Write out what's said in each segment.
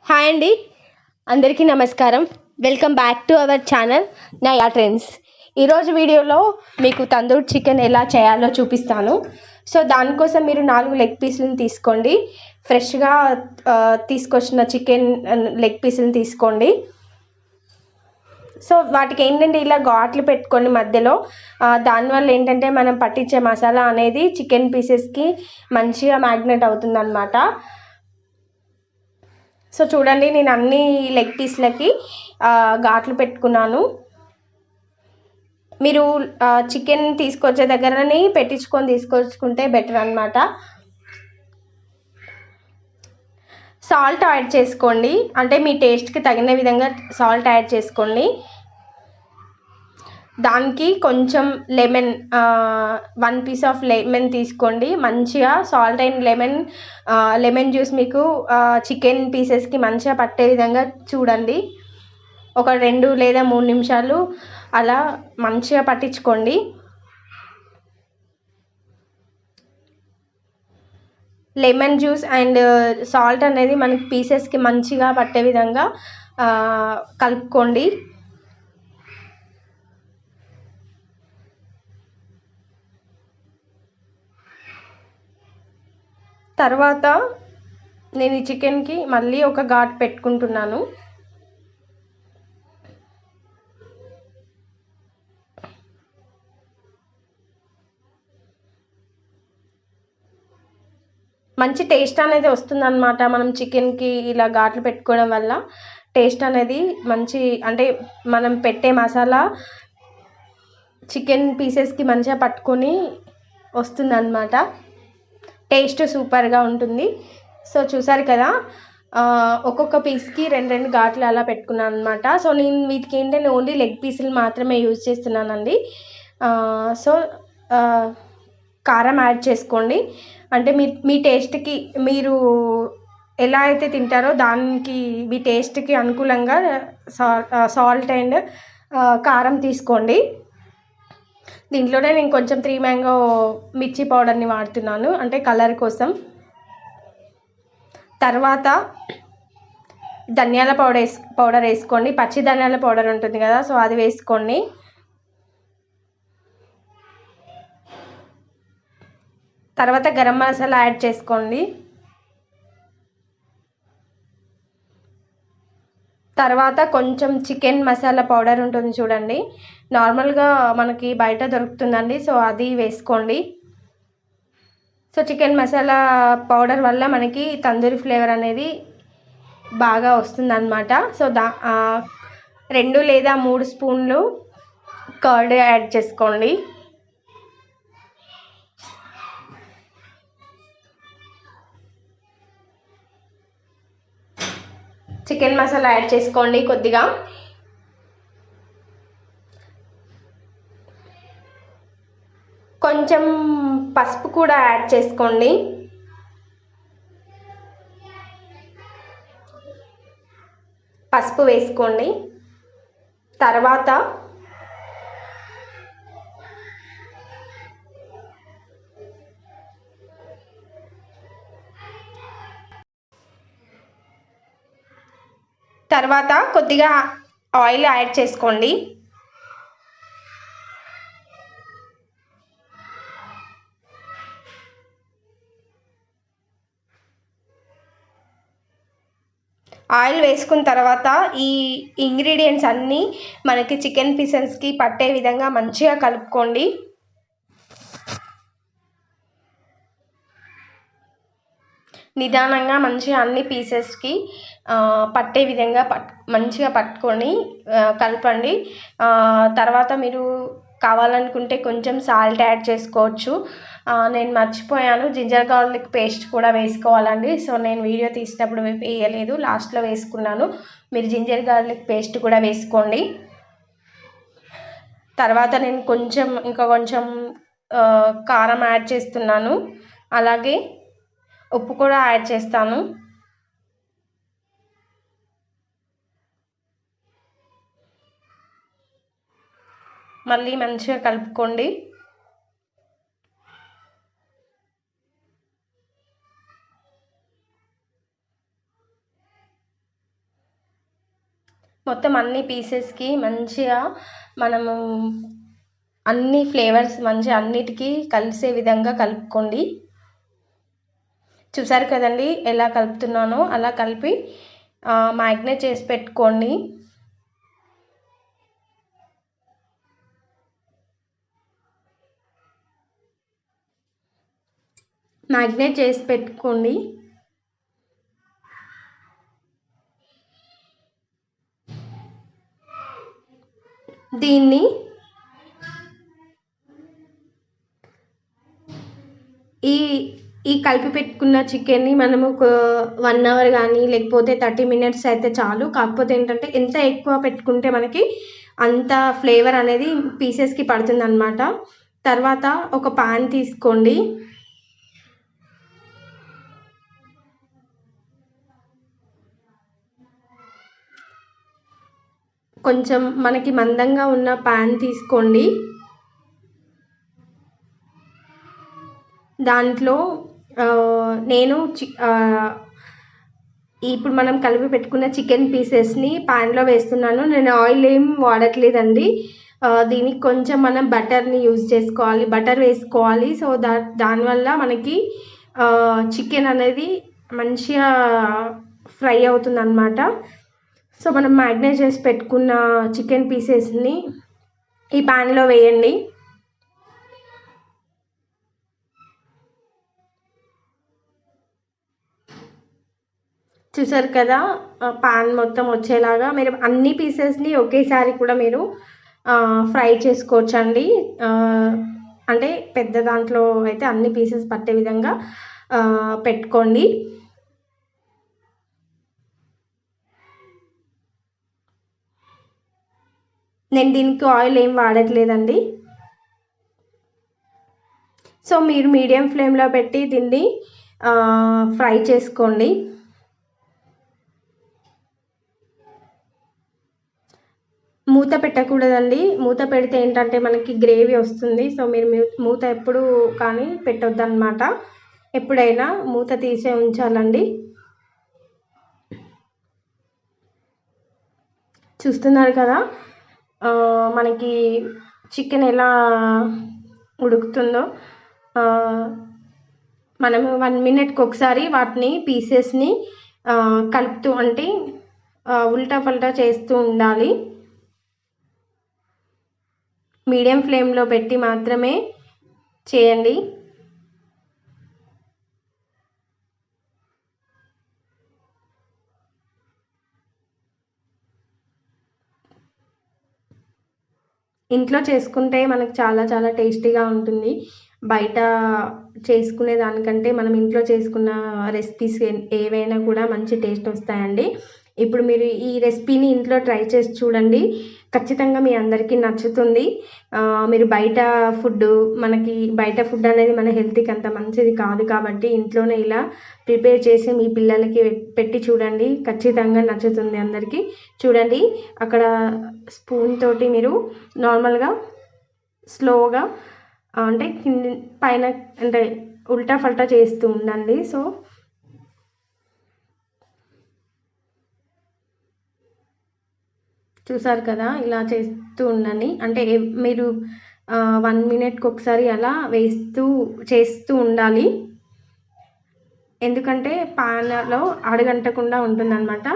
Hi అండి, అందరికీ నమస్కారం. Welcome back to our channel నయా ట్రెండ్స్. ఈరోజు వీడియోలో మీకు తందూరి చికెన్ ఎలా చేయాలో చూపిస్తాను. సో దానికోసం మీరు 4 లెగ్ పీసులను తీసుకోండి. ఫ్రెష్గా తీసుకొచ్చిన చికెన్ లెగ్ పీసులను తీసుకోండి. సో వాటికి ఏంటంటే ఇలా ఘాట్లు పెట్టుకొని మధ్యలో దానివల్ల ఏంటంటే మనం పట్టించే మసాలా అనేది చికెన్ పీసెస్కి మంచిగా మ్యాగ్నెట్ అవుతుంది అన్నమాట. సో చూడండి, నేను అన్ని లెగ్ పీస్లకి ఘాట్లు పెట్టుకున్నాను. మీరు చికెన్ తీసుకొచ్చే దగ్గరని తీసుకొచ్చుకుంటే బెటర్ అన్నమాట. సాల్ట్ యాడ్ చేసుకోండి, అంటే మీ టేస్ట్కి తగిన విధంగా సాల్ట్ యాడ్ చేసుకోండి. దానికి కొంచెం లెమన్ 1 పీస్ ఆఫ్ లెమన్ తీసుకోండి. మంచిగా సాల్ట్ అండ్ లెమన్ జ్యూస్ మీకు చికెన్ పీసెస్కి మంచిగా పట్టే విధంగా చూడండి. ఒక 2 లేదా 3 నిమిషాలు అలా మంచిగా పట్టించుకోండి. లెమన్ జ్యూస్ అండ్ సాల్ట్ అనేది మనకి పీసెస్కి మంచిగా పట్టే విధంగా కలుపుకోండి. తర్వాత నేను ఈ చికెన్కి మళ్ళీ ఒక ఘాటు పెట్టుకుంటున్నాను. మంచి టేస్ట్ అనేది వస్తుందన్నమాట. మనం చికెన్కి ఇలా ఘాట్లు పెట్టుకోవడం వల్ల టేస్ట్ అనేది మంచి, అంటే మనం పెట్టే మసాలా చికెన్ పీసెస్కి మంచిగా పట్టుకొని వస్తుందన్నమాట. టేస్ట్ సూపర్గా ఉంటుంది. సో చూసారు కదా, ఒక్కొక్క పీస్కి 2 ఘాట్లు అలా పెట్టుకున్నాను అనమాట. సో నేను వీటికి ఏంటంటే ఓన్లీ లెగ్ పీసులు మాత్రమే యూజ్ చేస్తున్నానండి. సో కారం యాడ్ చేసుకోండి, అంటే మీ టేస్ట్కి మీరు ఎలా అయితే తింటారో దానికి మీ టేస్ట్కి అనుకూలంగా సాల్ట్ అండ్ కారం తీసుకోండి. దీంట్లోనే నేను కొంచెం 3 మ్యాంగో మిర్చి పౌడర్ని వాడుతున్నాను, అంటే కలర్ కోసం. తర్వాత ధనియాల పౌడర్ వేసుకోండి. పచ్చి ధనియాల పౌడర్ ఉంటుంది కదా, సో అది వేసుకోండి. తర్వాత గరం మసాలా యాడ్ చేసుకోండి. తర్వాత కొంచెం చికెన్ మసాలా పౌడర్ ఉంటుంది చూడండి, నార్మల్గా మనకి బయట దొరుకుతుందండి, సో అది వేసుకోండి. సో చికెన్ మసాలా పౌడర్ వల్ల మనకి తందూరి ఫ్లేవర్ అనేది బాగా వస్తుందన్నమాట. సో 2 లేదా 3 స్పూన్లు కర్డ్ యాడ్ చేసుకోండి. చికెన్ మసాలా యాడ్ చేసుకోండి కొద్దిగా. కొంచెం పసుపు కూడా యాడ్ చేసుకోండి. పసుపు వేసుకోండి. తర్వాత కొద్దిగా ఆయిల్ యాడ్ చేసుకోండి. ఆయిల్ వేసుకున్న తర్వాత ఈ ఇంగ్రీడియంట్స్ అన్నీ మనకి చికెన్ పీసెస్కి పట్టే విధంగా మంచిగా కలుపుకోండి. నిదానంగా మంచిగా అన్ని పీసెస్కి పట్టే విధంగా మంచిగా పట్టుకొని కలపండి. తర్వాత మీరు కావాలనుకుంటే కొంచెం సాల్ట్ యాడ్ చేసుకోవచ్చు. నేను మర్చిపోయాను, జింజర్ గార్లిక్ పేస్ట్ కూడా వేసుకోవాలండి. సో నేను వీడియో తీసినప్పుడు వేయలేదు, లాస్ట్లో వేసుకున్నాను. మీరు జింజర్ గార్లిక్ పేస్ట్ కూడా వేసుకోండి. తర్వాత నేను ఇంకా కొంచెం కారం యాడ్ చేస్తున్నాను, అలాగే ఉప్పు కూడా యాడ్ చేస్తాను. మళ్ళీ మంచిగా కలుపుకోండి. మొత్తం అన్ని పీసెస్కి మంచిగా మనము అన్ని ఫ్లేవర్స్ మంచిగా అన్నిటికీ కలిసే విధంగా కలుపుకోండి. చూసారు కదండి ఎలా కలుపుతున్నానో, అలా కలిపి మ్యాగ్నేట్ చేసి పెట్టుకోండి. మ్యాగ్నేట్ చేసి పెట్టుకోండి. దీన్ని ఈ కలిపి పెట్టుకున్న చికెన్ని మనము 1 అవర్ కానీ లేకపోతే 30 మినిట్స్ అయితే చాలు. కాకపోతే ఏంటంటే ఎంత ఎక్కువ పెట్టుకుంటే మనకి అంత ఫ్లేవర్ అనేది పీసెస్కి పడుతుందన్నమాట. తర్వాత ఒక పాన్ తీసుకోండి. కొంచెం మనకి మందంగా ఉన్న పాన్ తీసుకోండి. దాంట్లో నేను ఇప్పుడు మనం కలిపి పెట్టుకున్న చికెన్ పీసెస్ని ప్యాన్లో వేస్తున్నాను. నేను ఆయిల్ ఏం వాడట్లేదండి. దీనికి కొంచెం మనం బటర్ని యూజ్ చేసుకోవాలి, బటర్ వేసుకోవాలి. సో దానివల్ల మనకి చికెన్ అనేది మంచిగా ఫ్రై అవుతుంది అన్నమాట. సో మనం మ్యాగ్నేట్ చేసి పెట్టుకున్న చికెన్ పీసెస్ని ఈ ప్యాన్లో వేయండి. చూసారు కదా, పాన్ మొత్తం వచ్చేలాగా మీరు అన్ని పీసెస్ని ఒకేసారి కూడా మీరు ఫ్రై చేసుకోవచ్చండి. అంటే పెద్ద దాంట్లో అయితే అన్ని పీసెస్ పట్టే విధంగా పెట్టుకోండి. నేను దీనికి ఆయిల్ ఏం వాడట్లేదండి. సో మీరు మీడియం ఫ్లేమ్లో పెట్టి దీన్ని ఫ్రై చేసుకోండి. మూత పెట్టకూడదండి. మూత పెడితే ఏంటంటే మనకి గ్రేవీ వస్తుంది. సో మీరు మూత ఎప్పుడు కానీ పెట్టొద్దు అన్నమాట. ఎప్పుడైనా మూత తీసే ఉంచాలండి. చూస్తున్నారు కదా మనకి చికెన్ ఎలా ఉడుకుతుందో. మనము 1 మినిట్కి ఒకసారి వాటిని పీసెస్ని కలుపుతూ అంటే ఉల్టా పల్టా చేస్తూ ఉండాలి. మీడియం ఫ్లేమ్లో పెట్టి మాత్రమే చేయండి. ఇంట్లో చేసుకుంటే మనకు చాలా చాలా టేస్టీగా ఉంటుంది. బయట చేసుకునే దానికంటే మనం ఇంట్లో చేసుకున్న రెసిపీస్ ఏవైనా కూడా మంచి టేస్ట్ వస్తాయండి. ఇప్పుడు మీరు ఈ రెసిపీని ఇంట్లో ట్రై చేసి చూడండి. ఖచ్చితంగా మీ అందరికీ నచ్చుతుంది. మీరు మనకి బయట ఫుడ్ అనేది మన హెల్త్కి అంత మంచిది కాదు. కాబట్టి ఇంట్లోనే ఇలా ప్రిపేర్ చేసి మీ పిల్లలకి పెట్టి చూడండి. ఖచ్చితంగా నచ్చుతుంది అందరికీ. చూడండి అక్కడ స్పూన్ తోటి మీరు నార్మల్గా స్లోగా అంటే పైన అంటే ఉల్టా ఫల్టా చేస్తూ ఉండండి. సో చూసారు కదా ఇలా చేస్తూ ఉండండి. అంటే మీరు 1 మినిట్కి ఒకసారి అలా చేస్తూ ఉండాలి. ఎందుకంటే ప్యాన్లో అడుగంటకుండా ఉంటుందన్నమాట.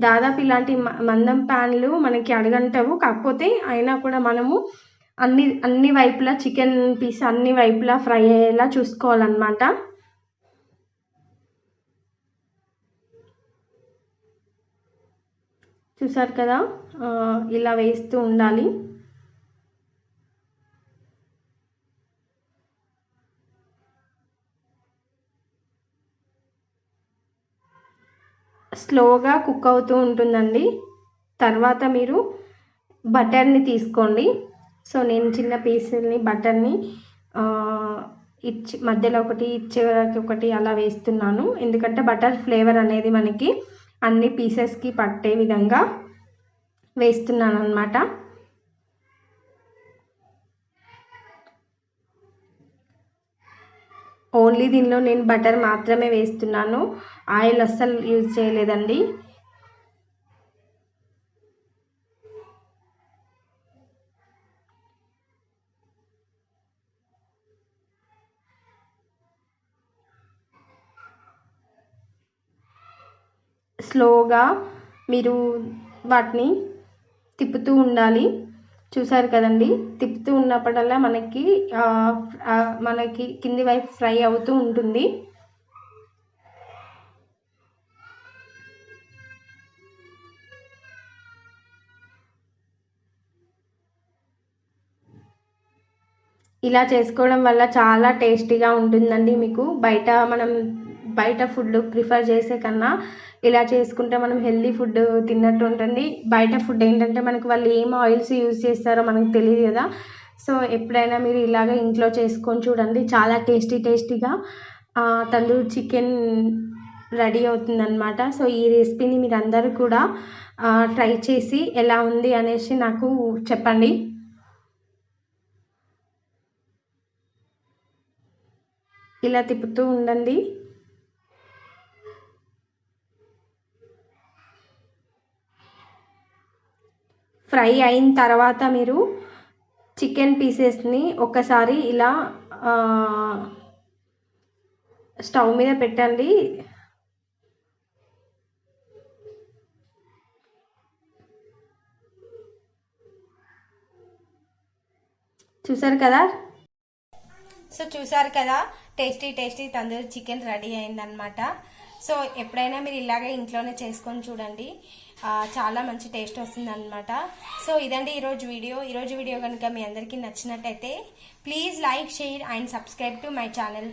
దాదాపు ఇలాంటి మందం ప్యాన్లు మనకి అడుగంటవు. కాకపోతే అయినా కూడా మనము అన్ని వైపులా చికెన్ పీస్ అన్ని వైపులా ఫ్రై అయ్యేలా చూసుకోవాలన్నమాట. చూసారు కదా ఇలా వేస్తూ ఉండాలి. స్లోగా కుక్ అవుతూ ఉంటుందండి. తర్వాత మీరు బటర్ని తీసుకోండి. సో నేను చిన్న పీసుల్ని బటర్ని మధ్యలో ఒకటి చివరికి ఒకటి అలా వేస్తున్నాను. ఎందుకంటే బటర్ ఫ్లేవర్ అనేది మనకి అన్ని పీసెస్కి పట్టే విధంగా వేస్తున్నాను అన్నమాట. ఓన్లీ దీనిలో నేను బటర్ మాత్రమే వేస్తున్నాను. ఆయిల్ అస్సలు యూజ్ చేయలేదండి. స్లోగా మీరు వాటిని తిప్పుతూ ఉండాలి. చూసారు కదండి, తిప్పుతూ ఉన్నప్పుడల్లా మనకి కింది వైపు ఫ్రై అవుతూ ఉంటుంది. ఇలా చేసుకోవడం వల్ల చాలా టేస్టీగా ఉంటుందండి. మీకు బయట ఫుడ్ ప్రిఫర్ చేసే కన్నా ఇలా చేసుకుంటే మనం హెల్దీ ఫుడ్ తిన్నట్టు ఉంటుంది. బయట ఫుడ్ ఏంటంటే మనకు వాళ్ళు ఏం ఆయిల్స్ యూజ్ చేస్తారో మనకు తెలియదు కదా. సో ఎప్పుడైనా మీరు ఇలాగ ఇంట్లో చేసుకొని చూడండి, చాలా టేస్టీగా తందూరి చికెన్ రెడీ అవుతుందన్నమాట. సో ఈ రెసిపీని మీరు అందరూ కూడా ట్రై చేసి ఎలా ఉంది అనేసి నాకు చెప్పండి. ఇలా తిప్పుతూ ఉండండి. ఫ్రై అయిన తర్వాత మీరు చికెన్ పీసెస్ని ఒకసారి ఇలా స్టవ్ మీద పెట్టండి. చూసారు కదా, టేస్టీ తందూరి చికెన్ రెడీ అయిందనమాట. సో ఎప్పుడైనా మీరు ఇలాగే ఇంట్లోనే చేసుకొని చూడండి, చాలా మంచి టేస్ట్ వస్తుంది అనమాట. సో ఇదండి ఈరోజు వీడియో కనుక మీ అందరికీ నచ్చినట్టయితే please like, share and subscribe to my channel.